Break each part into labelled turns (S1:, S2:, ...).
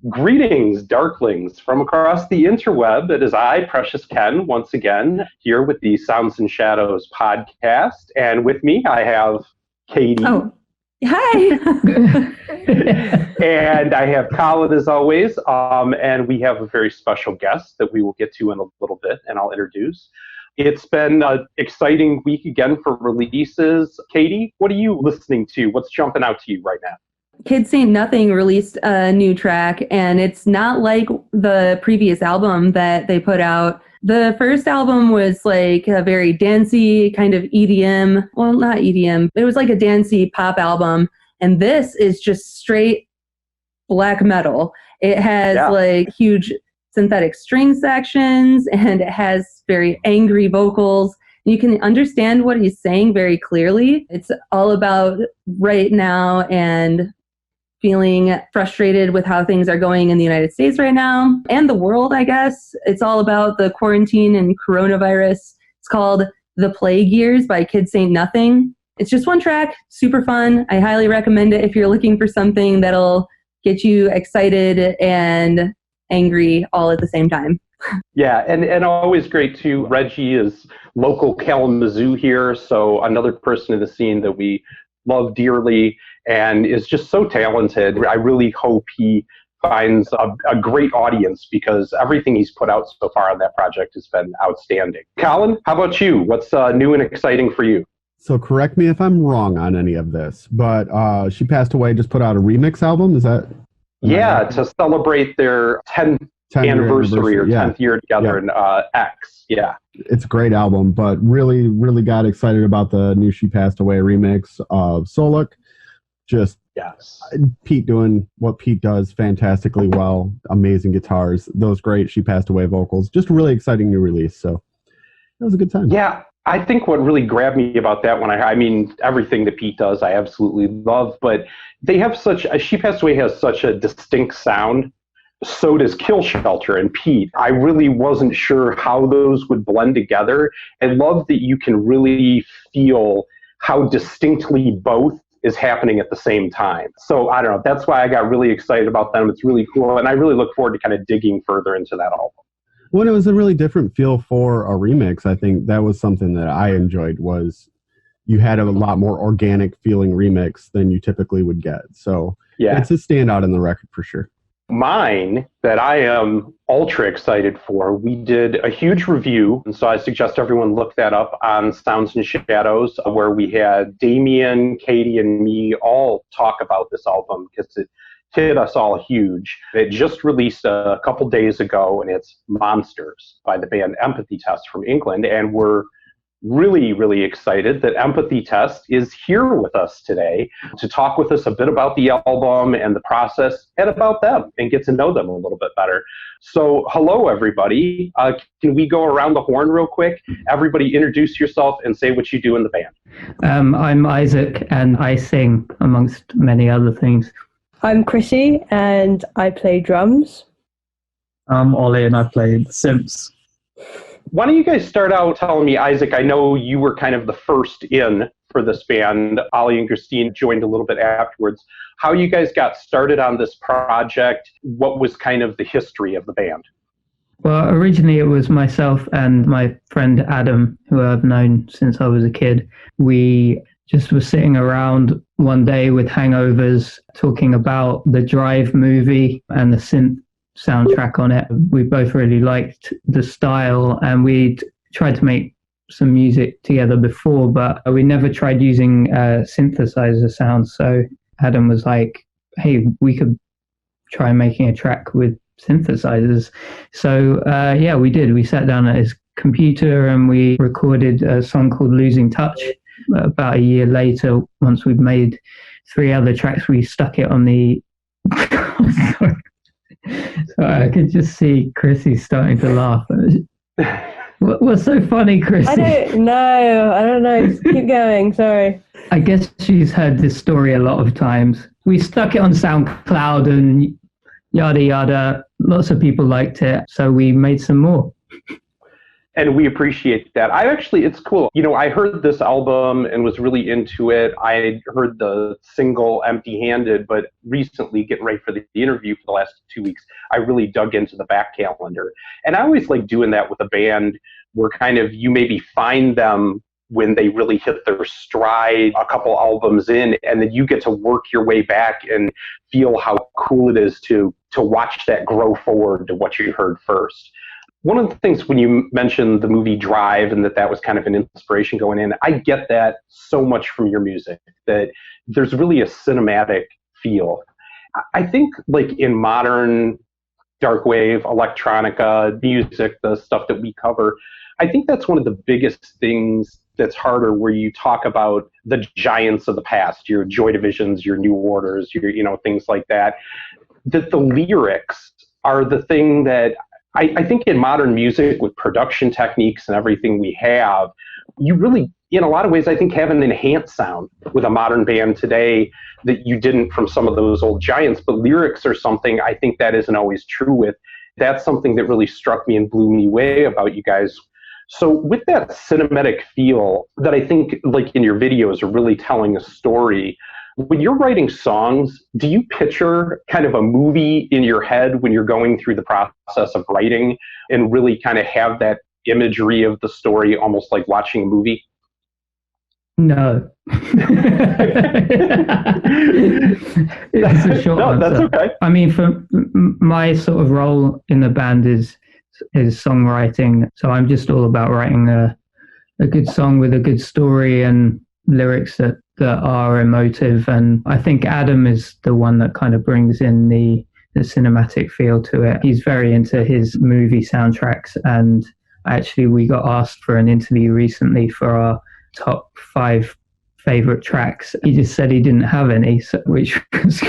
S1: Greetings, Darklings, from across the interweb. It is I, Precious Ken, once again, here with the Sounds and Shadows podcast. And with me, I have Katy.
S2: Oh, hi.
S1: And I have Collin, as always. And we have a very special guest that we will get to in a little bit, and I'll introduce. It's been an exciting week again for releases. Katy, what are you listening to? What's jumping out to you right now?
S2: Kid.Saint.Nothing released a new track, and it's not like the previous album that they put out. The first album was like a very dancey kind of EDM. Well, not EDM. It was like a dancey pop album. And this is just straight black metal. It has like huge synthetic string sections, and it has very angry vocals. You can understand what he's saying very clearly. It's all about right now and feeling frustrated with how things are going in the United States right now and the world, I guess. It's all about the quarantine and coronavirus. It's called The Plague Years by Kid.Saint.Nothing. It's just one track, super fun. I highly recommend it if you're looking for something that'll get you excited and angry all at the same time.
S1: Yeah, and always great too. Reggie is local Kalamazoo here, so another person in the scene that we love dearly and is just so talented. I really hope he finds a great audience because everything he's put out so far on that project has been outstanding. Collin, how about you? What's new and exciting for you?
S3: So correct me if I'm wrong on any of this, but She Passed Away just put out a remix album, is that?
S1: Yeah, to celebrate their 10th anniversary or 10th year together in X. Yeah.
S3: It's a great album, but really, really got excited about the new She Passed Away remix of Soluk. Just Pete doing what Pete does fantastically well. Amazing guitars, those great She Passed Away vocals. Just a really exciting new release. So it was a good time.
S1: Yeah. I think what really grabbed me about that one, I mean, everything that Pete does, I absolutely love, but they have She Passed Away has such a distinct sound. So does Kill Shelter and Pete. I really wasn't sure how those would blend together. I love that you can really feel how distinctly both is happening at the same time. So I don't know. That's why I got really excited about them. It's really cool. And I really look forward to kind of digging further into that album.
S3: Well, it was a really different feel for a remix. I think that was something that I enjoyed was you had a lot more organic feeling remix than you typically would get. So it's a standout in the record for sure.
S1: Mine that I am ultra excited for, we did a huge review, and so I suggest everyone look that up on Sounds and Shadows, where we had Damien, Katy, and me all talk about this album because it hit us all huge. It just released a couple days ago, and it's Monsters by the band Empathy Test from England, and we're really, really excited that Empathy Test is here with us today to talk with us a bit about the album and the process and about them and get to know them a little bit better. So hello, everybody. Can we go around the horn real quick? Everybody introduce yourself and say what you do in the band.
S4: I'm Isaac and I sing, amongst many other things.
S5: I'm Chrisy and I play drums.
S6: I'm Ollie and I play synths.
S1: Why don't you guys start out telling me, Isaac, I know you were kind of the first in for this band. Ollie and Christine joined a little bit afterwards. How you guys got started on this project? What was kind of the history of the band?
S4: Well, originally it was myself and my friend Adam, who I've known since I was a kid. We just were sitting around one day with hangovers talking about the Drive movie and the synth soundtrack on it. We both really liked the style and we'd tried to make some music together before, but we never tried using synthesizer sounds. So Adam was like, hey, we could try making a track with synthesizers. So we did. We sat down at his computer and we recorded a song called Losing Touch. About a year later, once we'd made 3 other tracks, we stuck it on the So I could just see Chrissy starting to laugh. What's so funny, Chrissy?
S5: I don't know. Just keep going. Sorry.
S4: I guess she's heard this story a lot of times. We stuck it on SoundCloud and yada yada. Lots of people liked it, so we made some more.
S1: And we appreciate that. It's cool. I heard this album and was really into it. I heard the single Empty Handed, but recently, getting ready for the interview for the last 2 weeks, I really dug into the back calendar. And I always like doing that with a band where kind of you maybe find them when they really hit their stride a couple albums in, and then you get to work your way back and feel how cool it is to watch that grow forward to what you heard first. One of the things when you mentioned the movie Drive and that was kind of an inspiration going in, I get that so much from your music, that there's really a cinematic feel. I think like in modern darkwave, electronica, music, the stuff that we cover, I think that's one of the biggest things that's harder, where you talk about the giants of the past, your Joy Divisions, your New Orders, your things like that, that the lyrics are the thing that I think in modern music, with production techniques and everything we have, you really, in a lot of ways, I think have an enhanced sound with a modern band today that you didn't from some of those old giants. But lyrics are something I think that isn't always true with. That's something that really struck me and blew me away about you guys. So with that cinematic feel that I think like in your videos are really telling a story, when you're writing songs, do you picture kind of a movie in your head when you're going through the process of writing and really kind of have that imagery of the story almost like watching a movie?
S4: No. It's a short answer.
S1: That's okay.
S4: I mean, for my sort of role in the band is songwriting. So I'm just all about writing a good song with a good story and lyrics that are emotive. And I think Adam is the one that kind of brings in the cinematic feel to it. He's very into his movie soundtracks, and actually we got asked for an interview recently for our top 5 favorite tracks. He just said he didn't have any, which was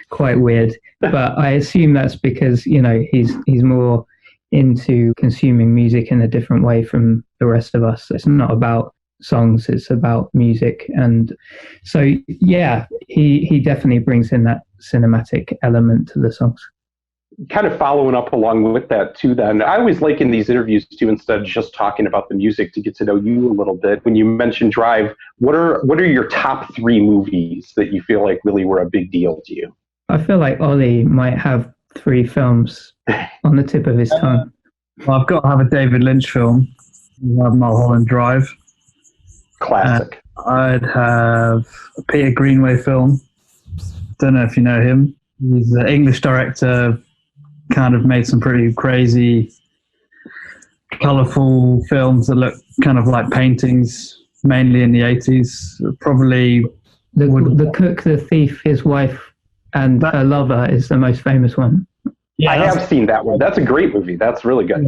S4: quite weird. But I assume that's because, he's more into consuming music in a different way from the rest of us. It's not about songs, it's about music. And so he definitely brings in that cinematic element to the songs.
S1: Kind of following up along with that too, then I always like in these interviews too, instead of just talking about the music, to get to know you a little bit. When you mentioned Drive, what are your top 3 movies that you feel like really were a big deal to you?
S4: I feel like Ollie might have 3 films on the tip of his tongue.
S6: Well, I've got to have a David Lynch film. I have Mulholland Drive.
S1: Classic.
S6: I'd have a Peter Greenaway film. Don't know if you know him. He's an English director, kind of made some pretty crazy, colourful films that look kind of like paintings, mainly in the 80s. Probably
S4: the Cook, the Thief, his wife, and her lover is the most famous one.
S6: Yeah,
S1: I have seen that one. That's a great movie. That's really good.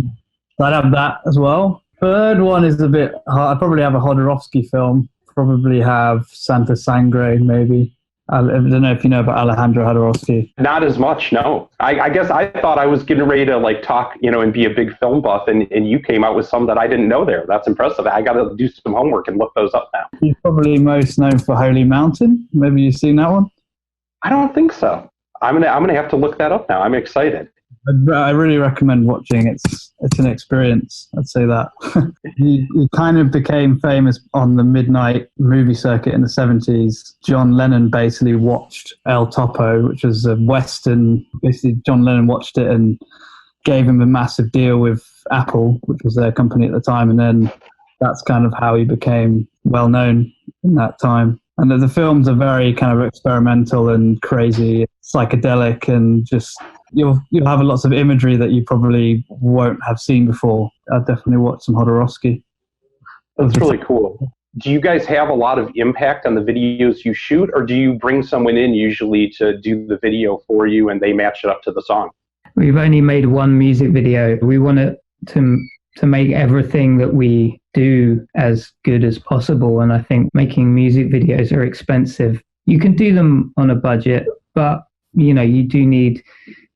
S6: I'd have that as well. Third one is a bit hard. I'd probably have a Jodorowsky film. Probably have Santa Sangre, maybe. I don't know if you know about Alejandro Jodorowsky.
S1: Not as much, no. I guess I thought I was getting ready to like talk, and be a big film buff, and you came out with some that I didn't know there. That's impressive. I got to do some homework and look those up now.
S6: He's probably most known for Holy Mountain. Maybe you've seen that one?
S1: I don't think so. I'm gonna have to look that up now. I'm excited.
S6: I really recommend watching. It's an experience, I'd say that. He kind of became famous on the midnight movie circuit in the 70s. John Lennon basically watched El Topo, which was a Western. Basically, John Lennon watched it and gave him a massive deal with Apple, which was their company at the time. And then that's kind of how he became well known in that time. And the films are very kind of experimental and crazy, psychedelic, and just you'll have lots of imagery that you probably won't have seen before. I'd definitely watch some Jodorowsky.
S1: That's really cool. Do you guys have a lot of impact on the videos you shoot, or do you bring someone in usually to do the video for you and they match it up to the song?
S4: We've only made one music video. We wanted to make everything that we do as good as possible. And I think making music videos are expensive. You can do them on a budget, but you do need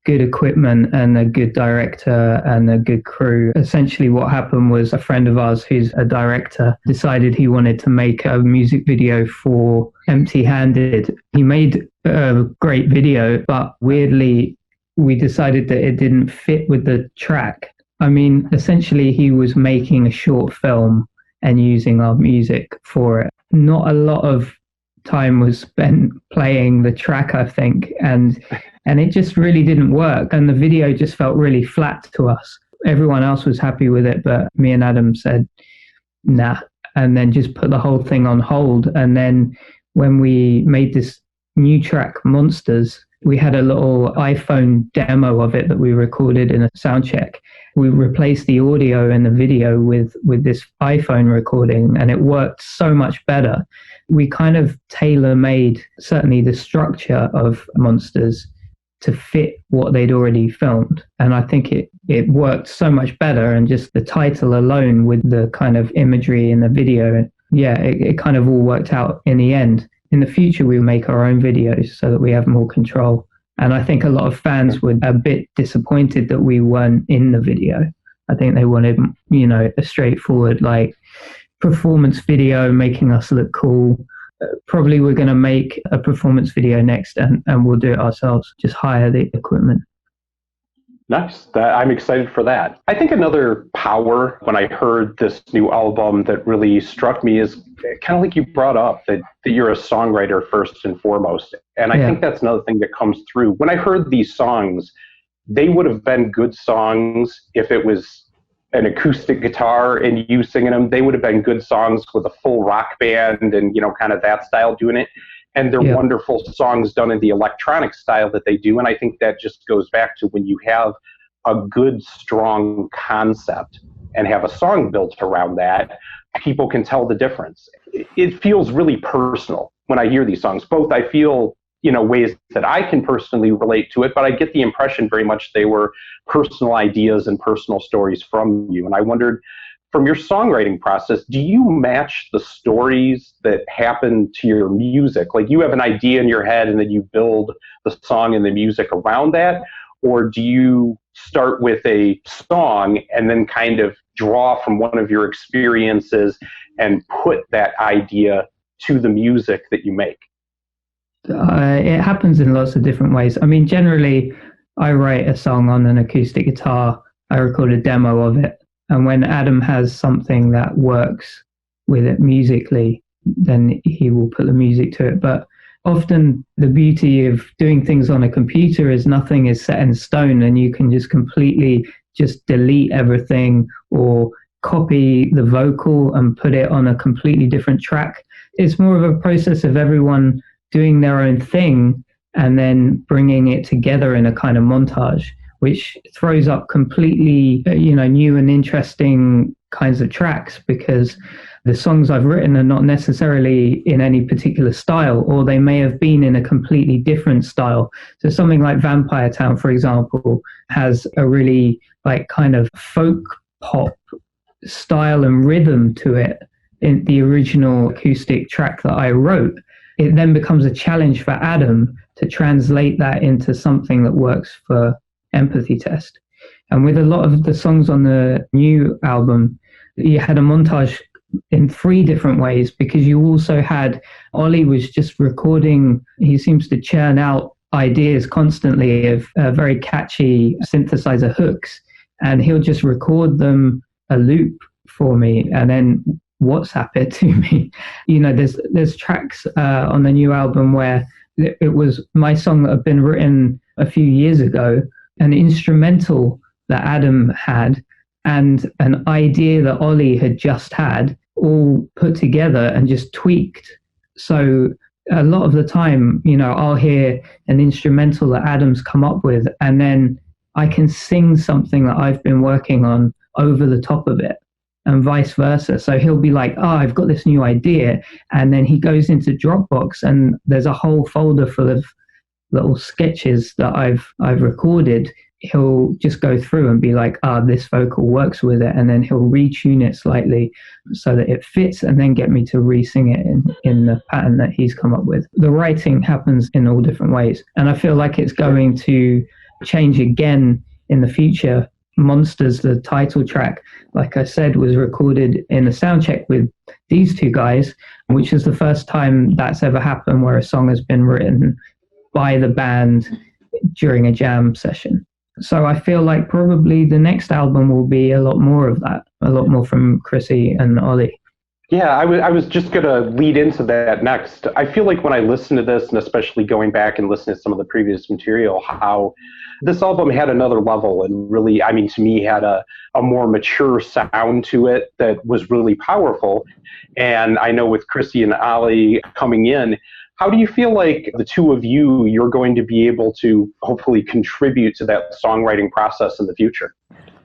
S4: good equipment and a good director and a good crew. Essentially what happened was a friend of ours who's a director decided he wanted to make a music video for Empty Handed. He made a great video, but weirdly we decided that it didn't fit with the track. I mean, essentially, he was making a short film and using our music for it. Not a lot of time was spent playing the track, I think, and it just really didn't work. And the video just felt really flat to us. Everyone else was happy with it, but me and Adam said, nah, and then just put the whole thing on hold. And then when we made this new track, Monsters, we had a little iPhone demo of it that we recorded in a sound check. We replaced the audio and the video with this iPhone recording, and it worked so much better. We kind of tailor-made certainly the structure of Monsters to fit what they'd already filmed. And I think it worked so much better, and just the title alone with the kind of imagery in the video, it kind of all worked out in the end. In the future, we'll make our own videos so that we have more control. And I think a lot of fans were a bit disappointed that we weren't in the video. I think they wanted, a straightforward, like, performance video making us look cool. Probably we're going to make a performance video next, and we'll do it ourselves, just hire the equipment.
S1: Nice. I'm excited for that. I think another power when I heard this new album that really struck me is kind of like you brought up, that you're a songwriter first and foremost. And I think that's another thing that comes through. When I heard these songs, they would have been good songs if it was an acoustic guitar and you singing them. They would have been good songs with a full rock band and, kind of that style doing it. And they're wonderful songs done in the electronic style that they do. And I think that just goes back to when you have a good, strong concept and have a song built around that, people can tell the difference. It feels really personal when I hear these songs. Both I feel, ways that I can personally relate to it, but I get the impression very much they were personal ideas and personal stories from you. And I wondered, from your songwriting process, do you match the stories that happen to your music? Like, you have an idea in your head and then you build the song and the music around that? Or do you start with a song and then kind of draw from one of your experiences and put that idea to the music that you make?
S4: It happens in lots of different ways. I mean, generally, I write a song on an acoustic guitar. I record a demo of it. And when Adam has something that works with it musically, then he will put the music to it. But often the beauty of doing things on a computer is nothing is set in stone, and you can just completely just delete everything or copy the vocal and put it on a completely different track. It's more of a process of everyone doing their own thing and then bringing it together in a kind of montage, which throws up completely, new and interesting kinds of tracks, because the songs I've written are not necessarily in any particular style, or they may have been in a completely different style. So something like Vampire Town, for example, has a really kind of folk pop style and rhythm to it in the original acoustic track that I wrote. It then becomes a challenge for Adam to translate that into something that works for Empathy Test. And with a lot of the songs on the new album, you had a montage in 3 different ways, because you also had, Ollie was just recording, he seems to churn out ideas constantly of very catchy synthesizer hooks, and he'll just record them a loop for me and then WhatsApp it to me. There's tracks on the new album where it was my song that had been written a few years ago, an instrumental that Adam had, and an idea that Ollie had just had, all put together and just tweaked. So a lot of the time, I'll hear an instrumental that Adam's come up with, and then I can sing something that I've been working on over the top of it, and vice versa. So he'll be like, I've got this new idea. And then he goes into Dropbox and there's a whole folder full of little sketches that I've recorded. He'll just go through and be like, this vocal works with it. And then he'll retune it slightly so that it fits, and then get me to re-sing it in the pattern that he's come up with. The writing happens in all different ways. And I feel like it's going to change again in the future. Monsters, the title track, like I said, was recorded in a sound check with these 2 guys, which is the first time that's ever happened where a song has been written by the band during a jam session. So I feel like probably the next album will be a lot more of that, a lot more from Chrissy and Ollie.
S1: Yeah, I was just going to lead into that next. I feel like when I listen to this, and especially going back and listening to some of the previous material, how this album had another level and really, I mean, to me, had a more mature sound to it that was really powerful. And I know with Chrissy and Ollie coming in, how do you feel like the two of you, you're going to be able to hopefully contribute to that songwriting process in the future?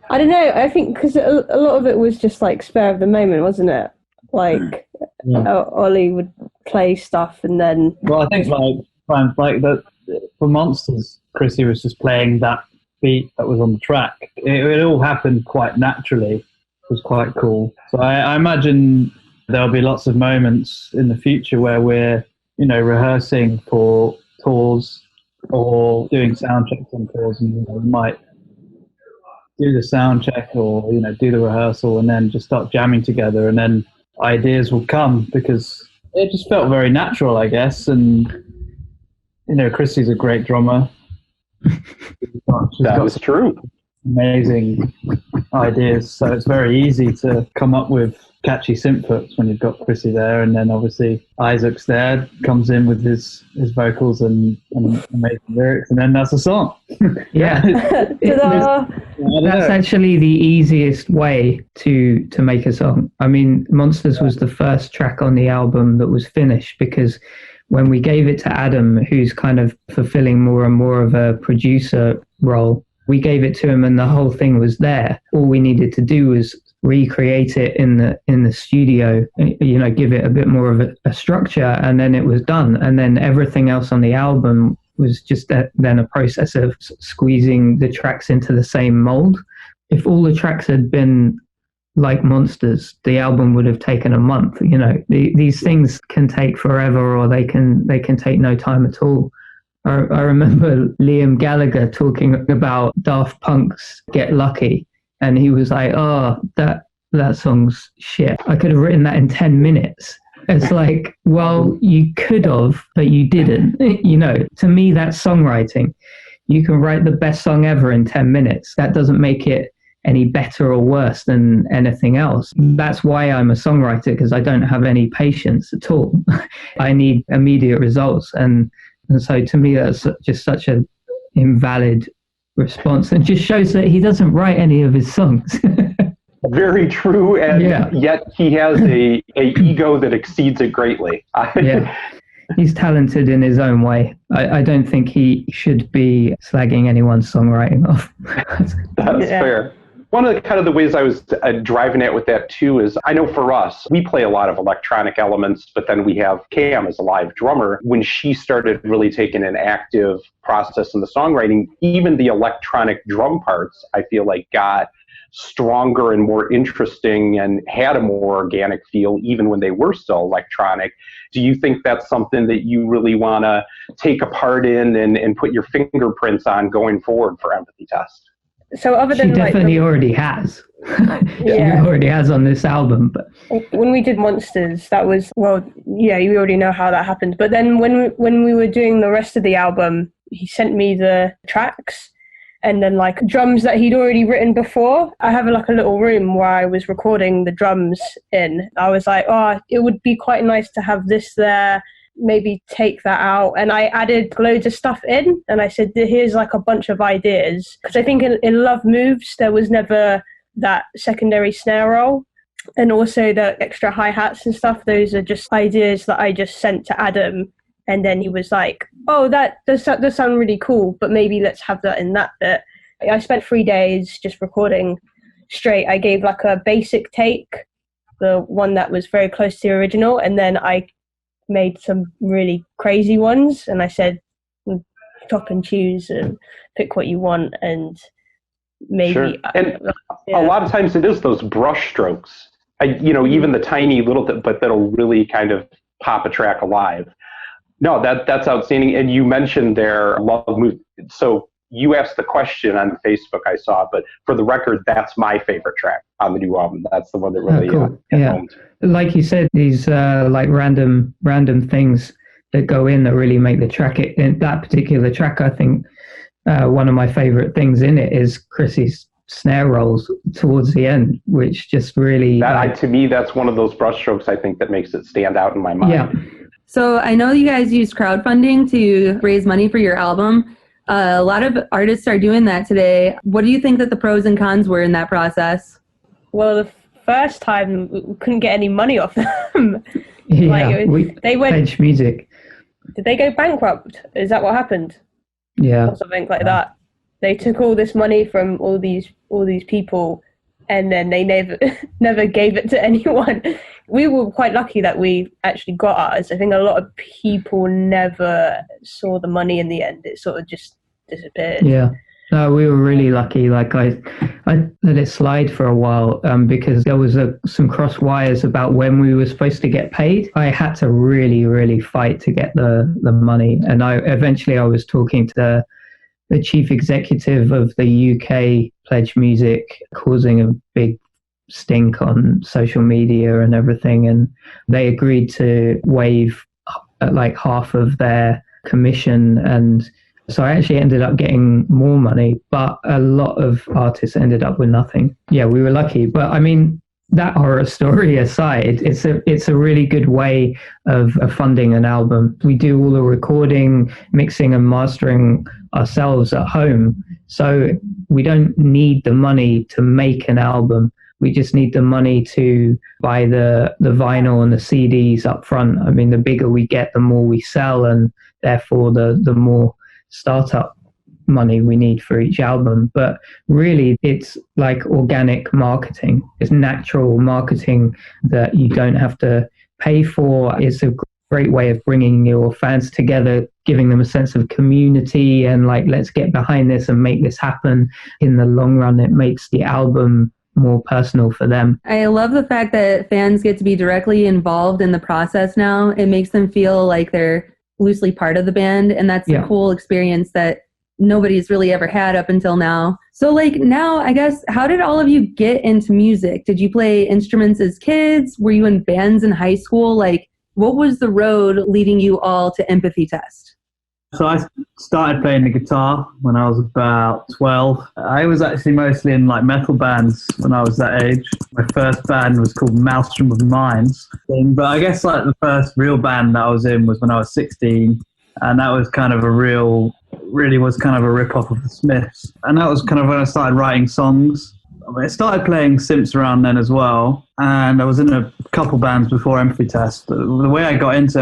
S5: I don't know. I think because a lot of it was just like spur of the moment, wasn't it? Like Ollie would play stuff and then.
S6: Well, I think like that for Monsters, Chrissy was just playing that beat that was on the track. It all happened quite naturally. It was quite cool. So I imagine there'll be lots of moments in the future where we're, rehearsing for tours or doing sound checks on tours, and we might do the sound check or do the rehearsal and then just start jamming together, and then ideas will come because it just felt very natural, I guess. And Chrissy's a great drummer.
S1: That was true.
S6: Amazing ideas, so it's very easy to come up with catchy synth hooks when you've got Chrissy there, and then obviously Issac's there, comes in with his vocals and amazing lyrics, and then that's a song.
S4: Yeah. That's actually the easiest way to make a song. I mean, Monsters was the first track on the album that was finished, because when we gave it to Adam, who's kind of fulfilling more and more of a producer role, we gave it to him and the whole thing was there. All we needed to do was recreate it in the studio, give it a bit more of a structure, and then it was done. And then everything else on the album was just then a process of squeezing the tracks into the same mold. If all the tracks had been like Monsters, the album would have taken a month. These things can take forever, or they can take no time at all. I remember Liam Gallagher talking about Daft Punk's Get Lucky, and he was like, oh, that song's shit. I could have written that in 10 minutes. It's like, well, you could have, but you didn't. To me, that's songwriting. You can write the best song ever in 10 minutes. That doesn't make it any better or worse than anything else. That's why I'm a songwriter, because I don't have any patience at all. I need immediate results. And so to me, that's just such an invalid response, and just shows that he doesn't write any of his songs.
S1: Very true, and yet he has a ego that exceeds it greatly.
S4: He's talented in his own way. I don't think he should be slagging anyone's songwriting off.
S1: That's fair. One of the ways I was driving at with that too is, I know for us, we play a lot of electronic elements, but then we have Cam as a live drummer. When she started really taking an active process in the songwriting, even the electronic drum parts, I feel like got stronger and more interesting and had a more organic feel, even when they were still electronic. Do you think that's something that you really want to take a part in and put your fingerprints on going forward for Empathy Test?
S5: So other than
S4: she definitely already has. She already has on this album. But
S5: when we did Monsters, that was, you already know how that happened. But then when we were doing the rest of the album, he sent me the tracks and then drums that he'd already written before. I have a little room where I was recording the drums in. I was like, it would be quite nice to have this there, maybe take that out. And I added loads of stuff in, and I said, here's a bunch of ideas. Because I think in Love Moves, there was never that secondary snare roll. And also the extra hi-hats and stuff, those are just ideas that I just sent to Adam. And then he was like, oh, that does sound really cool, but maybe let's have that in that bit. I spent 3 days just recording straight. I gave a basic take, the one that was very close to the original, and then I made some really crazy ones, and I said, top and choose and pick what you want, and maybe.
S1: Sure. And a lot of times it is those brush strokes, even the tiny little, but that'll really kind of pop a track alive. No, that's outstanding. And you mentioned their Love Move. So you asked the question on Facebook, I saw, but for the record, that's my favorite track on the new album. That's the one that really
S4: cool. Like you said, these random things that go in that really make the track. In that particular track, I think one of my favorite things in it is Chrissy's snare rolls towards the end, which just really
S1: to me, that's one of those brushstrokes I think that makes it stand out in my mind.
S4: Yeah.
S2: So I know you guys use crowdfunding to raise money for your album. A lot of artists are doing that today. What do you think that the pros and cons were in that process?
S5: Well, the first time we couldn't get any money off them.
S4: Yeah,
S5: they went
S4: Pledge Music.
S5: Did they go bankrupt? Is that what happened?
S4: Yeah.
S5: Or something like that. They took all this money from all these people, and then they never gave it to anyone. We were quite lucky that we actually got ours. I think a lot of people never saw the money in the end. It sort of just disappeared.
S4: Yeah. No, we were really lucky. Like I let it slide for a while because there was some cross wires about when we were supposed to get paid. I had to really, really fight to get the money, and eventually I was talking to the chief executive of the UK Pledge Music, causing a big stink on social media and everything, and they agreed to waive like half of their commission, and so I actually ended up getting more money, but a lot of artists ended up with nothing. Yeah, we were lucky, but I mean, that horror story aside, it's a really good way of funding an album. We do all the recording, mixing and mastering ourselves at home, so we don't need the money to make an album. We just need the money to buy the vinyl and the CDs up front. I mean, the bigger we get, the more we sell, and therefore the more startup money we need for each album. But really, it's like organic marketing. It's natural marketing that you don't have to pay for. It's a great way of bringing your fans together, giving them a sense of community and like, let's get behind this and make this happen. In the long run, it makes the album more personal for them.
S2: I love the fact that fans get to be directly involved in the process now. It makes them feel like they're loosely part of the band, and that's a cool experience that nobody's really ever had up until now. So like now, I guess, how did all of you get into music? Did you play instruments as kids? Were you in bands in high school? Like, what was the road leading you all to Empathy Test?
S6: So I started playing the guitar when I was about 12. I was actually mostly in like metal bands when I was that age. My first band was called Maelstrom of Minds. But I guess like the first real band that I was in was when I was 16. And that was kind of really was kind of a rip-off of the Smiths. And that was kind of when I started writing songs. I started playing synths around then as well, and I was in a couple bands before Empathy Test. The way I got into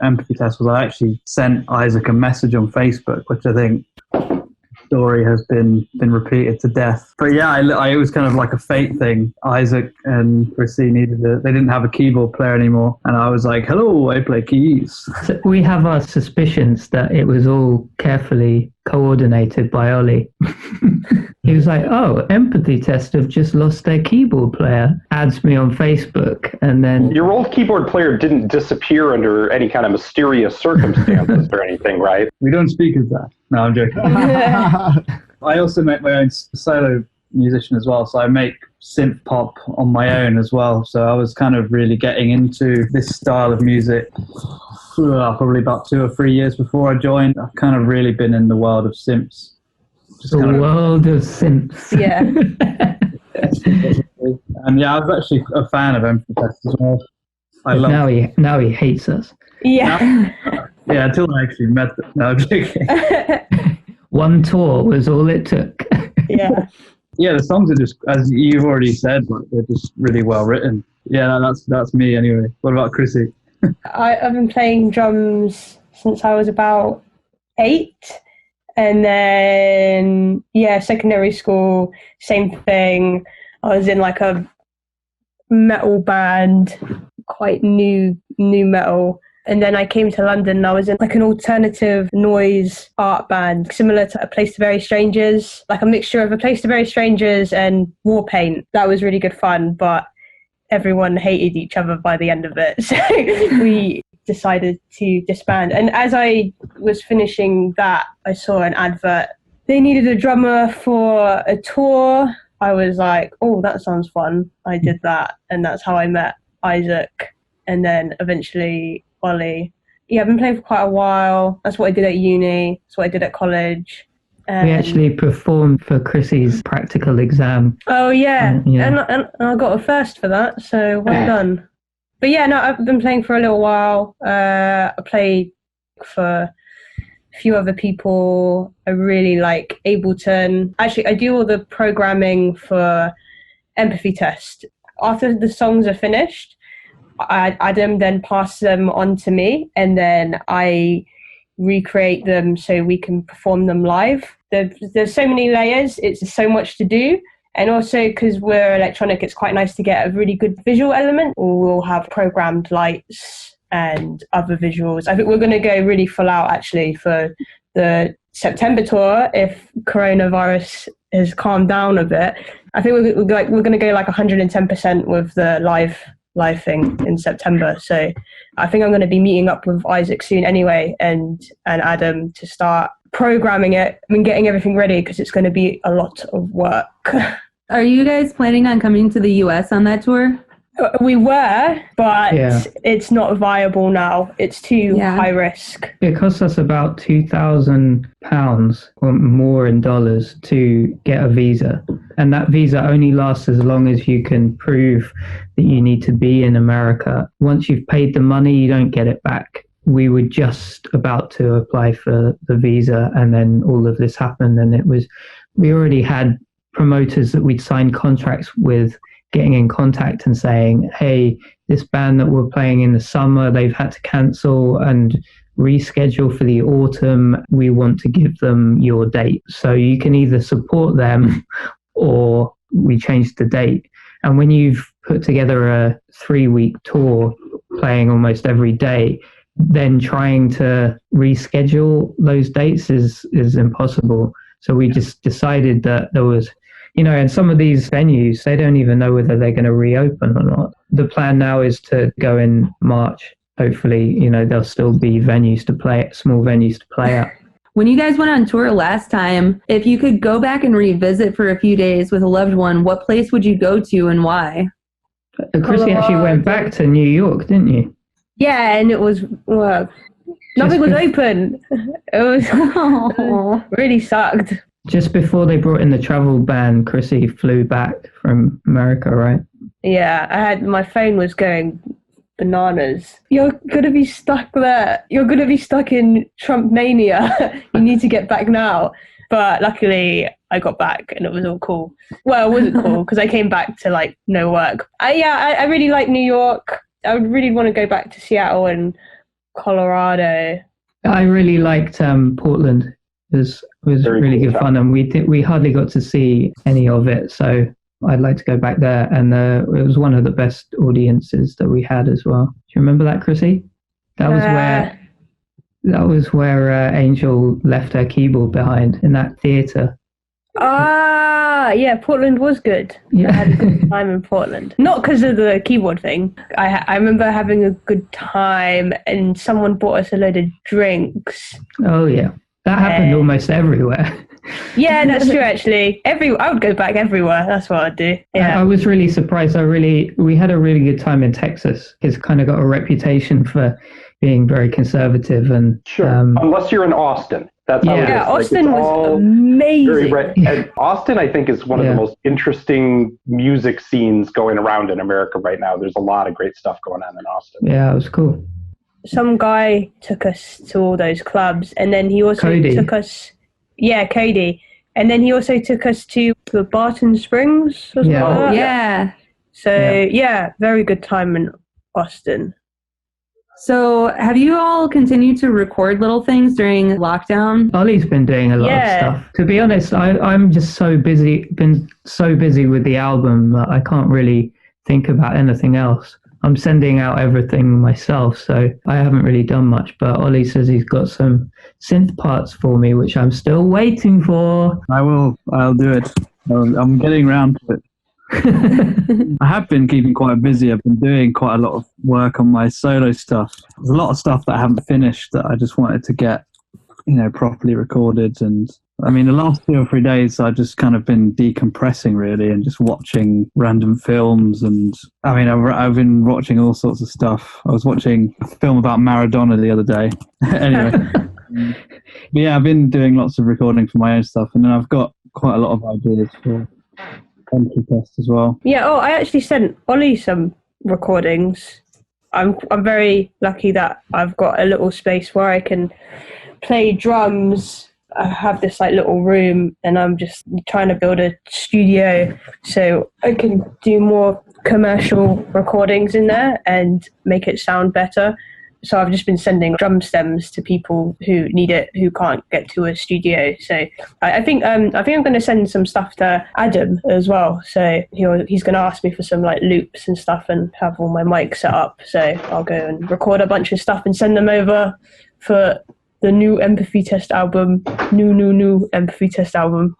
S6: Empathy Test was I actually sent Issac a message on Facebook, which I think story has been repeated to death. But yeah, it was kind of like a fate thing. Issac and Chrisy they didn't have a keyboard player anymore, and I was like, hello, I play keys.
S4: So we have our suspicions that it was all carefully coordinated by Ollie. He was like, oh, Empathy Test have just lost their keyboard player, adds me on Facebook, and then... Your
S1: old keyboard player didn't disappear under any kind of mysterious circumstances or anything, right?
S6: We don't speak of that. No, I'm joking. I also make my own solo musician as well, so I make synth pop on my own as well. So I was kind of really getting into this style of music probably about 2 or 3 years before I joined. I've kind of really been in the world of synths.
S4: World of synths.
S5: Yeah.
S6: And yeah, I was actually a fan of Empathy Test as well.
S4: Now he hates us.
S5: Yeah.
S6: Yeah, until I actually met them. No, I'm joking.
S4: One tour was all it took.
S5: Yeah.
S6: Yeah, the songs are just, as you've already said, like, they're just really well written. Yeah, that's me anyway. What about Chrisy?
S5: I've been playing drums since I was about 8. And then, secondary school, same thing. I was in like a metal band, quite new metal. And then I came to London and I was in like an alternative noise art band, similar to A Place to Bury Strangers, like a mixture of A Place to Bury Strangers and Warpaint. That was really good fun, but everyone hated each other by the end of it. So we decided to disband. And as I was finishing that, I saw an advert. They needed a drummer for a tour. I was like, oh, that sounds fun. I did that. And that's how I met Issac. And then eventually Ollie. Yeah, I've been playing for quite a while. That's what I did at uni. That's what I did at college.
S4: We actually performed for Chrissy's practical exam.
S5: Oh yeah,
S4: Yeah.
S5: and I got a first for that, so well done. But yeah, no, I've been playing for a little while. I played for a few other people. I really like Ableton. Actually, I do all the programming for Empathy Test. After the songs are finished, Adam then passes them on to me, and then I recreate them so we can perform them live. There's so many layers. It's so much to do. And also, because we're electronic, it's quite nice to get a really good visual element. We'll have programmed lights and other visuals. I think we're going to go really full out, actually, for the September tour if coronavirus has calmed down a bit. I think we're going to go like 110% with the live thing in September. So I think I'm going to be meeting up with Issac soon anyway, and Adam to start programming it and getting everything ready, because it's going to be a lot of work.
S2: Are you guys planning on coming to the US on that tour?
S5: We were, but it's not viable now. It's too high risk.
S4: It costs us about £2,000 or more in dollars to get a visa. And that visa only lasts as long as you can prove that you need to be in America. Once you've paid the money, you don't get it back. We were just about to apply for the visa, and then all of this happened. And we already had promoters that we'd signed contracts with getting in contact and saying, hey, this band that we're playing in the summer, they've had to cancel and reschedule for the autumn. We want to give them your date. So you can either support them or we change the date. And when you've put together a 3-week tour playing almost every day, then trying to reschedule those dates is impossible. So we just decided that there was, and some of these venues, they don't even know whether they're going to reopen or not. The plan now is to go in March. Hopefully, there'll still be venues to play at, small venues to play at.
S2: When you guys went on tour last time, if you could go back and revisit for a few days with a loved one, what place would you go to and why?
S4: Chrisy actually went back to New York, didn't you?
S5: Yeah, and it was, nothing was open. It really sucked.
S4: Just before they brought in the travel ban, Chrisy flew back from America, right?
S5: Yeah, my phone was going bananas. You're going to be stuck there. You're going to be stuck in Trump mania. You need to get back now. But luckily, I got back and it was all cool. Well, it wasn't cool because I came back to no work. I really like New York. I would really want to go back to Seattle and Colorado.
S4: I really liked Portland. It was really good fun, and we hardly got to see any of it, so I'd like to go back there. And it was one of the best audiences that we had as well. Do you remember that, Chrisy? That was where Angel left her keyboard behind in that theatre.
S5: Yeah, Portland was good.
S4: Yeah.
S5: I had a good time in Portland. Not because of the keyboard thing. I remember having a good time, and someone bought us a load of drinks.
S4: Oh, yeah. That happened almost everywhere.
S5: Yeah, that's true, actually. I would go back everywhere. That's what I'd do. Yeah.
S4: I was really surprised. We had a really good time in Texas. It's kind of got a reputation for being very conservative. And
S1: sure, unless you're in Austin. That's how it is.
S5: Yeah, Austin was amazing.
S1: And Austin, I think, is one of the most interesting music scenes going around in America right now. There's a lot of great stuff going on in Austin.
S4: Yeah, it was cool.
S5: Some guy took us to all those clubs, and then he also took us... Yeah, Cody. And then he also took us to the Barton Springs.
S2: Yeah.
S5: So, very good time in Austin.
S2: So have you all continued to record little things during lockdown?
S4: Ollie's been doing a lot of stuff. To be honest, I'm just been so busy with the album that I can't really think about anything else. I'm sending out everything myself, so I haven't really done much. But Ollie says he's got some synth parts for me, which I'm still waiting for.
S6: I'll do it. I'm getting around to it. I have been keeping quite busy. I've been doing quite a lot of work on my solo stuff. There's a lot of stuff that I haven't finished that I just wanted to get, properly recorded. And I mean, the last 2 or 3 days, I've just kind of been decompressing really and just watching random films. And I mean, I've been watching all sorts of stuff. I was watching a film about Maradona the other day. Anyway, But yeah, I've been doing lots of recording for my own stuff, and then I've got quite a lot of ideas for country test as well.
S5: Yeah. Oh, I actually sent Ollie some recordings. I'm very lucky that I've got a little space where I can play drums. I have this like little room, and I'm just trying to build a studio so I can do more commercial recordings in there and make it sound better. So I've just been sending drum stems to people who need it, who can't get to a studio. So I think I'm going to send some stuff to Adam as well. So he's going to ask me for some like loops and stuff, and have all my mics set up. So I'll go and record a bunch of stuff and send them over for the new Empathy Test album. New Empathy Test album.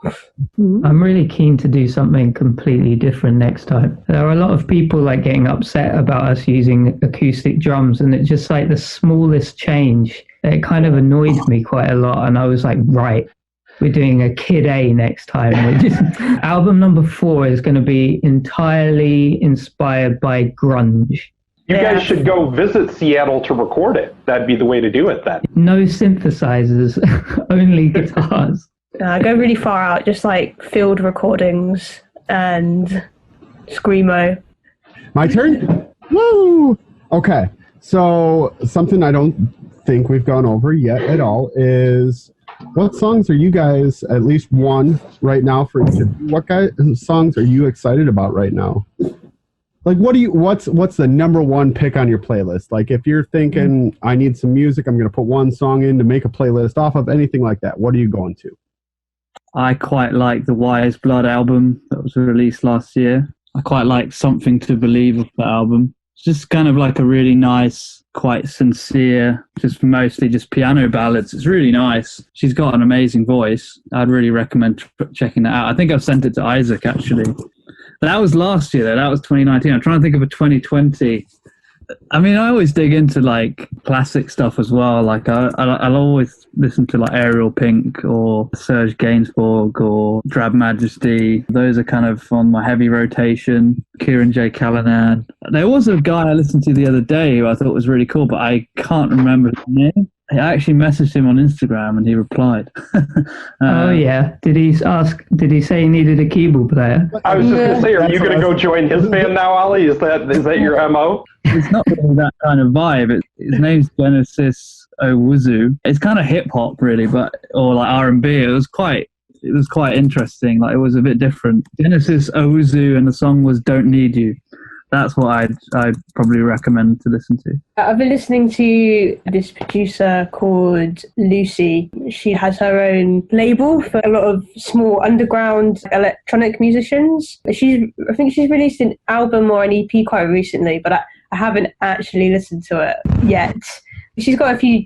S4: I'm really keen to do something completely different next time. There are a lot of people like getting upset about us using acoustic drums, and it's just like the smallest change. It kind of annoyed me quite a lot, and I was like, right, we're doing a Kid A next time. Album number 4 is going to be entirely inspired by grunge.
S1: You guys should go visit Seattle to record it. That'd be the way to do it then.
S4: No synthesizers, only guitars.
S5: Go really far out, just like field recordings and screamo.
S3: My turn? Woo! Okay, so something I don't think we've gone over yet at all is what songs are you guys, at least one right now for each of you, what songs are you excited about right now? Like, what's the number one pick on your playlist? Like, if you're thinking, I need some music, I'm going to put one song in to make a playlist off of, anything like that, what are you going to?
S6: I quite like the Wise Blood album that was released last year. I quite like Something to Believe of that album. It's just kind of like a really nice, quite sincere, just mostly just piano ballads. It's really nice. She's got an amazing voice. I'd really recommend checking that out. I think I've sent it to Isaac, actually. That was last year, though. That was 2019. I'm trying to think of a 2020. I mean, I always dig into, like, classic stuff as well. Like, I'll always listen to, like, Ariel Pink or Serge Gainsbourg or Drab Majesty. Those are kind of on my heavy rotation. Kieran J. Callanan. There was a guy I listened to the other day who I thought was really cool, but I can't remember his name. I actually messaged him on Instagram and he replied.
S4: Oh yeah. Did he say he needed a keyboard player?
S1: I was just going to say, are you going to go join his band now, Ollie? Is that your MO?
S6: It's not really that kind of vibe. His name's Genesis Owuzu. It's kind of hip hop really, or like R&B. It was quite interesting. Like, it was a bit different. Genesis Owuzu, and the song was Don't Need You. That's what I'd probably recommend to listen to.
S5: I've been listening to this producer called Lucy. She has her own label for a lot of small underground electronic musicians. I think she's released an album or an EP quite recently, but I haven't actually listened to it yet. She's got a few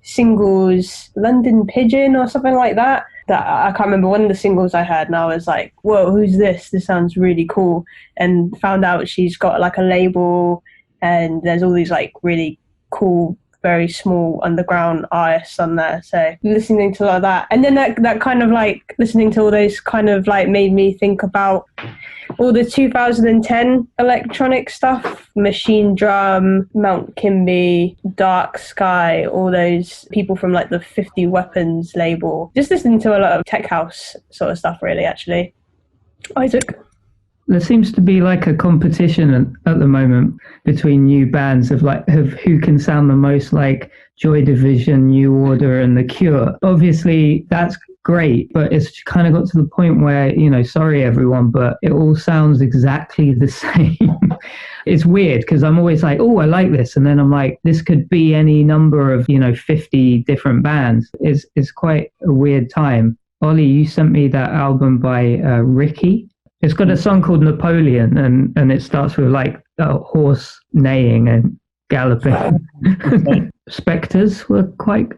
S5: singles, London Pigeon or something like that I can't remember. One of the singles I heard, and I was like, whoa, who's this? This sounds really cool. And found out she's got like a label, and there's all these like really cool, very small underground artists on there. So listening to all of that, and then that kind of like listening to all those kind of like made me think about all the 2010 electronic stuff, Machine Drum, Mount Kimby, Dark Sky, all those people from like the 50 Weapons label. Just listening to a lot of tech house sort of stuff really, actually. Isaac?
S4: There seems to be like a competition at the moment between new bands of who can sound the most like Joy Division, New Order, and The Cure. Obviously, that's great, but it's kind of got to the point where, sorry everyone, but it all sounds exactly the same. It's weird because I'm always like, oh, I like this, and then I'm like, this could be any number of 50 different bands. It's quite a weird time. Ollie, you sent me that album by Ricky. It's got a song called Napoleon, and it starts with like a horse neighing and galloping. Spectres were quite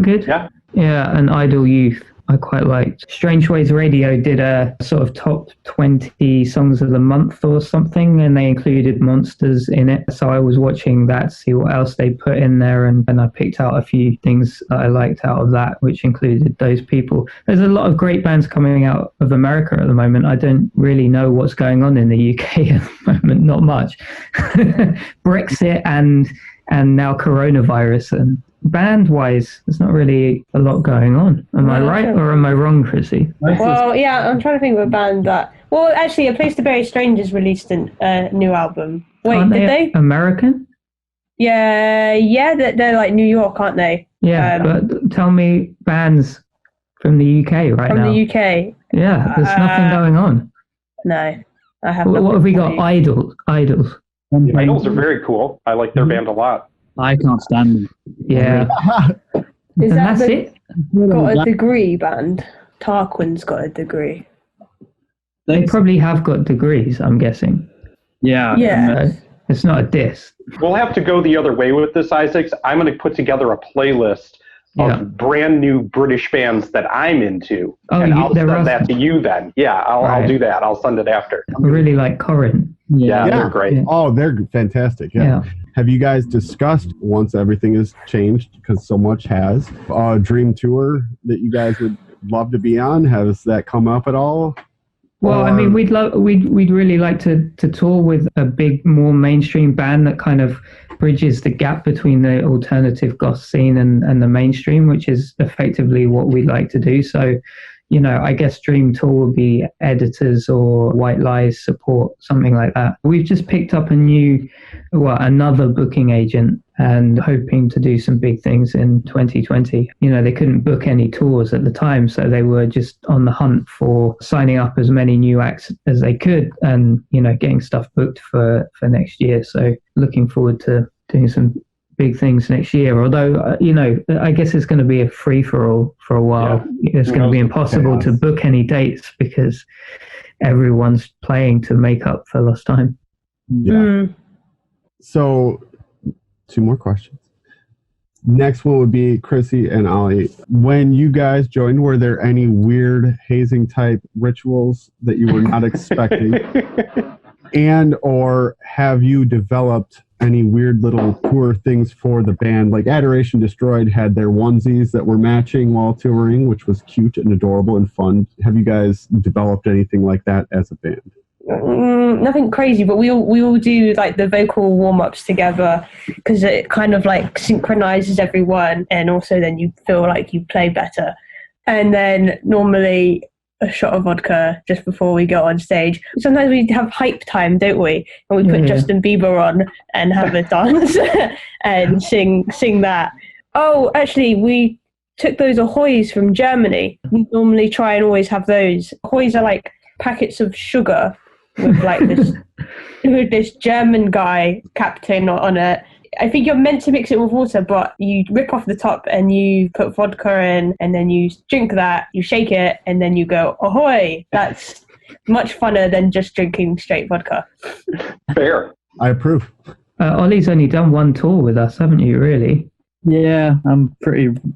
S4: good. Yeah, and Idle Youth I quite liked. Strange Ways Radio did a sort of top 20 songs of the month or something, and they included Monsters in it. So I was watching that to see what else they put in there, and I picked out a few things that I liked out of that, which included those people. There's a lot of great bands coming out of America at the moment. I don't really know what's going on in the UK at the moment, not much. Brexit and now coronavirus, and band-wise, there's not really a lot going on. Am I right or am I wrong, Chrisy?
S5: Well, yeah, I'm trying to think of a band that... Well, actually, A Place to Bury Strangers released a new album. Wait,
S4: Aren't
S5: did they?
S4: American?
S5: Yeah, they're like New York, aren't they?
S4: Yeah, but tell me bands from the UK right
S5: From
S4: now.
S5: the UK.
S4: Yeah, there's nothing going on.
S5: No, I have.
S4: What have we got? Idols.
S1: Idols are very cool. I like their band a lot.
S6: I can't stand them.
S4: Yeah.
S5: Is
S4: And
S5: that
S4: that's it.
S5: got a degree band? Tarquin's got a degree.
S4: They probably have got degrees, I'm guessing.
S6: Yeah.
S5: Yeah.
S4: It's not a diss.
S1: We'll have to go the other way with this, Isaac. I'm going to put together a playlist of brand new British bands that I'm into, and I'll send that to you then. Yeah, I'll do that. I'll send it after.
S4: I really like Corin.
S1: Yeah, they're great.
S3: Yeah. Oh, they're fantastic. Yeah. Have you guys discussed, once everything has changed, because so much has, a dream tour that you guys would love to be on? Has that come up at all?
S4: Well, I mean, we'd really like to tour with a big, more mainstream band that kind of bridges the gap between the alternative goth scene and the mainstream, which is effectively what we'd like to do. So, you know, I guess dream tour would be Editors or White Lies support, something like that. We've just picked up another booking agent and hoping to do some big things in 2020. You know, they couldn't book any tours at the time, so they were just on the hunt for signing up as many new acts as they could and, you know, getting stuff booked for next year. So looking forward to doing some big things next year, although you know, I guess it's going to be a free-for-all for a while. It's going to be impossible to book any dates because everyone's playing to make up for lost time.
S3: So 2 more questions. Next one would be Chrisy and Ollie. When you guys joined, were there any weird hazing type rituals that you were not expecting? And or have you developed any weird little tour things for the band? Like Adoration Destroyed had their onesies that were matching while touring, which was cute and adorable and fun. Have you guys developed anything like that as a band?
S5: Nothing crazy, but we all do like the vocal warm-ups together because it kind of like synchronizes everyone, and also then you feel like you play better. And then normally a shot of vodka just before we go on stage. Sometimes we have hype time, don't we? And we put Justin Bieber on and have a dance and sing that. Oh, actually, we took those Ahoys from Germany. We normally try and always have those. Ahoys are like packets of sugar with like this German guy captain on it. I think you're meant to mix it with water, but you rip off the top and you put vodka in, and then you drink that, you shake it, and then you go, ahoy! That's much funner than just drinking straight vodka.
S1: Fair.
S3: I approve.
S4: Ollie's only done one tour with us, haven't you, really?
S6: Yeah, I'm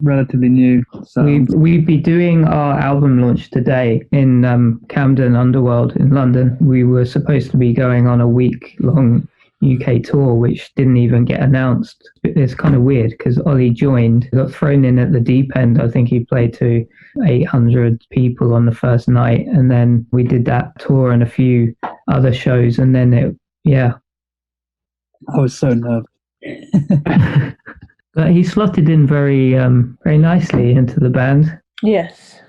S6: relatively new. So
S4: We'd be doing our album launch today in Camden Underworld in London. We were supposed to be going on a week-long UK tour, which didn't even get announced. It's kind of weird because Ollie joined, got thrown in at the deep end. I think he played to 800 people on the first night, and then we did that tour and a few other shows, and then
S6: I was so nervous.
S4: But he slotted in very nicely into the band.
S5: Yes.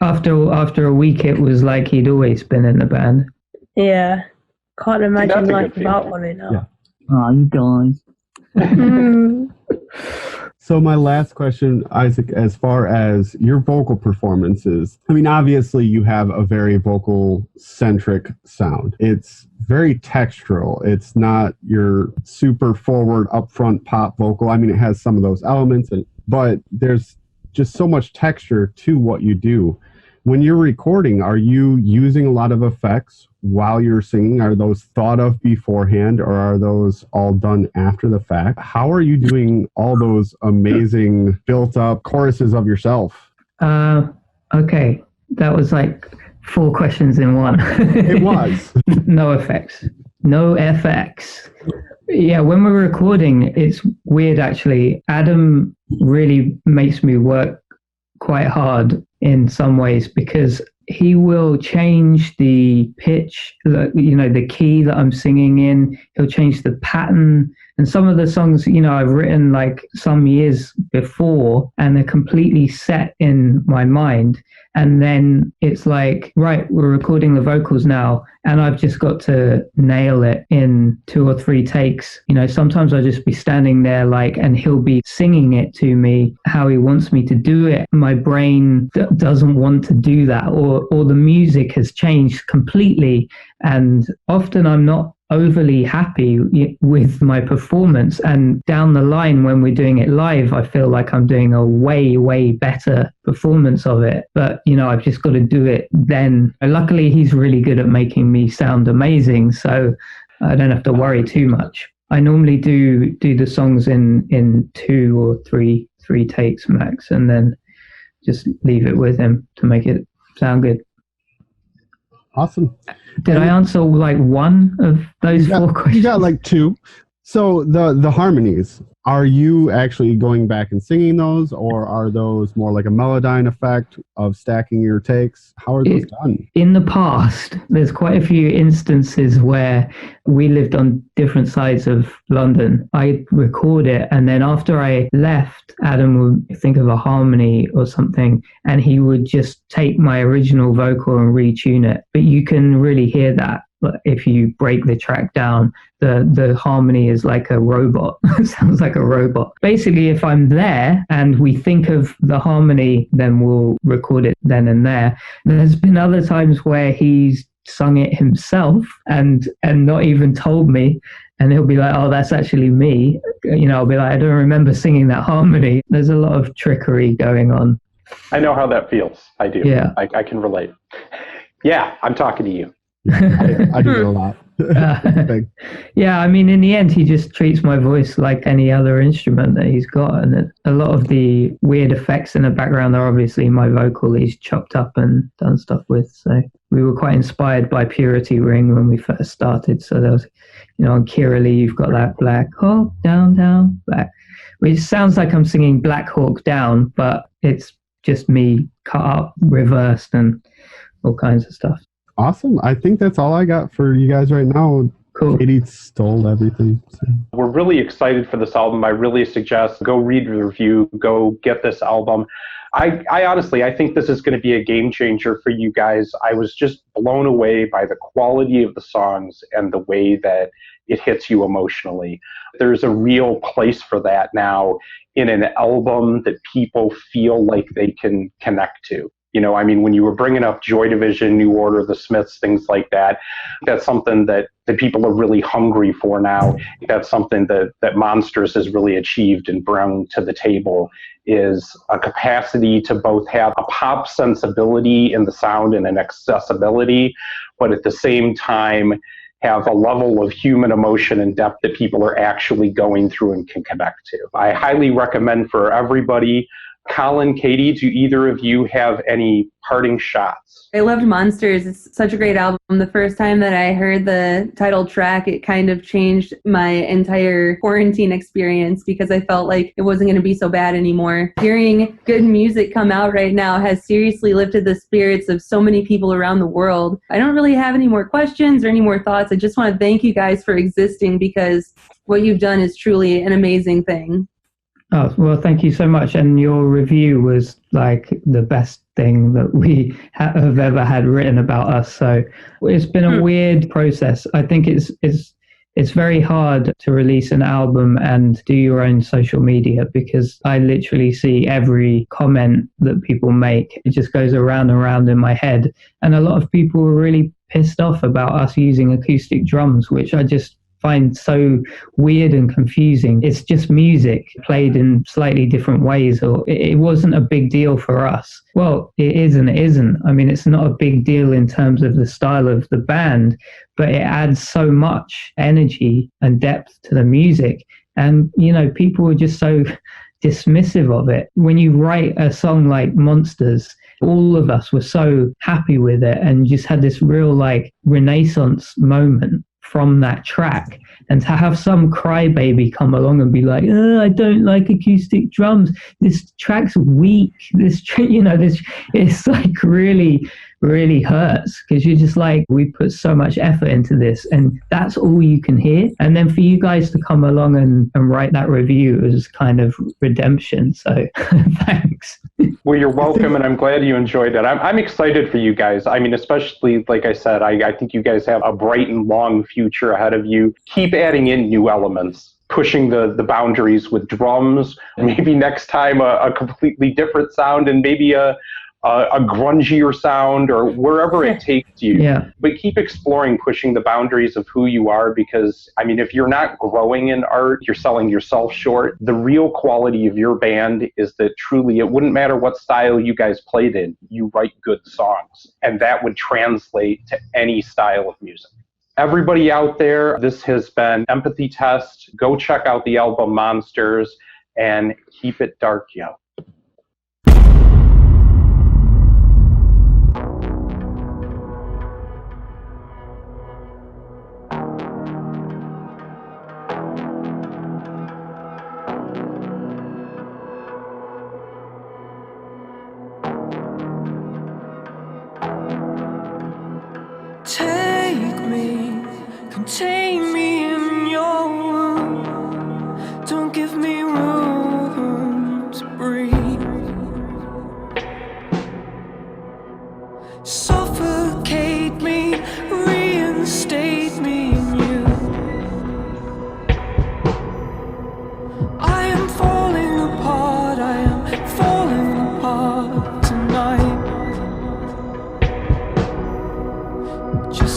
S4: After a week, it was like he'd always been in the band.
S5: Yeah. Can't imagine life without one now.
S3: Yeah.
S6: Oh, you guys.
S3: So my last question, Isaac, as far as your vocal performances, I mean, obviously you have a very vocal-centric sound. It's very textural. It's not your super forward, upfront pop vocal. I mean, it has some of those elements, but there's just so much texture to what you do. When you're recording, are you using a lot of effects while you're singing? Are those thought of beforehand, or are those all done after the fact? How are you doing all those amazing built-up choruses of yourself?
S4: Okay, that was like 4 questions in one.
S3: It was.
S4: No effects. Yeah, when we're recording, it's weird actually. Adam really makes me work quite hard in some ways because he will change the pitch, the key that I'm singing in. He'll change the pattern And some of the songs, you know, I've written like some years before, and they're completely set in my mind. And then it's like, right, we're recording the vocals now, and I've just got to nail it in 2 or 3 takes. You know, sometimes I'll just be standing there like, and he'll be singing it to me how he wants me to do it. My brain doesn't want to do that, or the music has changed completely. And often I'm not overly happy with my performance, and down the line when we're doing it live, I feel like I'm doing a way better performance of it. But you know, I've just got to do it then. Luckily he's really good at making me sound amazing, so I don't have to worry too much. I normally do the songs in 2 or 3 takes max, and then just leave it with him to make it sound good.
S3: Awesome.
S4: Did I answer like one of those 4 questions?
S3: You got like 2. So the harmonies, are you actually going back and singing those, or are those more like a Melodyne effect of stacking your takes? How are those done?
S4: In the past, there's quite a few instances where we lived on different sides of London. I'd record it, and then after I left, Adam would think of a harmony or something, and he would just take my original vocal and retune it. But you can really hear that. If you break the track down, the harmony is like a robot. It sounds like a robot. Basically, if I'm there and we think of the harmony, then we'll record it then and there. There's been other times where he's sung it himself and not even told me, and he'll be like, oh, that's actually me. You know, I'll be like, I don't remember singing that harmony. There's a lot of trickery going on.
S1: I know how that feels. I do.
S4: Yeah.
S1: I can relate. Yeah, I'm talking to you.
S3: I do it a lot.
S4: Yeah, I mean, in the end, he just treats my voice like any other instrument that he's got, and a lot of the weird effects in the background are obviously my vocal he's chopped up and done stuff with. So we were quite inspired by Purity Ring when we first started. So there was, you know, on Kira Lee, you've got that Black Hawk down, down, black, which sounds like I'm singing Black Hawk Down, but it's just me cut up, reversed, and all kinds of stuff.
S3: Awesome. I think that's all I got for you guys right now.
S4: Cool.
S3: Katy stole everything. So.
S1: We're really excited for this album. I really suggest go read the review, go get this album. I honestly, I think this is going to be a game changer for you guys. I was just blown away by the quality of the songs and the way that it hits you emotionally. There's a real place for that now in an album that people feel like they can connect to. You know, I mean, when you were bringing up Joy Division, New Order, The Smiths, things like that, that's something that people are really hungry for now. That's something that Monsters has really achieved and brought to the table, is a capacity to both have a pop sensibility in the sound and an accessibility, but at the same time have a level of human emotion and depth that people are actually going through and can connect to. I highly recommend for everybody. Collin, Katy, do either of you have any parting shots?
S2: I loved Monsters. It's such a great album. The first time that I heard the title track, it kind of changed my entire quarantine experience because I felt like it wasn't going to be so bad anymore. Hearing good music come out right now has seriously lifted the spirits of so many people around the world. I don't really have any more questions or any more thoughts. I just want to thank you guys for existing because what you've done is truly an amazing thing.
S4: Oh, well, thank you so much. And your review was like the best thing that we have ever had written about us. So it's been a weird process. I think it's very hard to release an album and do your own social media because I literally see every comment that people make. It just goes around and around in my head. And a lot of people were really pissed off about us using acoustic drums, which I just find so weird and confusing. It's just music played in slightly different ways, or it wasn't a big deal for us. Well, it is and it isn't. I mean, it's not a big deal in terms of the style of the band, but it adds so much energy and depth to the music. And, you know, people were just so dismissive of it. When you write a song like Monsters, all of us were so happy with it and just had this real like renaissance moment from that track. And to have some crybaby come along and be like, oh, I don't like acoustic drums, this track's weak, it's like really really hurts because you're just like, we put so much effort into this and that's all you can hear. And then for you guys to come along and write that review is kind of redemption. So thanks.
S1: Well, you're welcome, and I'm glad you enjoyed it. I'm excited for you guys. I mean, especially, like I said, I think you guys have a bright and long future ahead of you. Keep adding in new elements, pushing the boundaries with drums, maybe next time a completely different sound, and maybe a grungier sound, or wherever it takes you.
S4: Yeah.
S1: But keep exploring, pushing the boundaries of who you are, because, I mean, if you're not growing in art, you're selling yourself short. The real quality of your band is that truly it wouldn't matter what style you guys played in, you write good songs, and that would translate to any style of music. Everybody out there, this has been Empathy Test. Go check out the album Monsters and keep it dark, yo.
S7: Contain me in your womb. Don't give me room to breathe. Suffocate me, reinstate me in you. I am falling apart, I am falling apart tonight. Just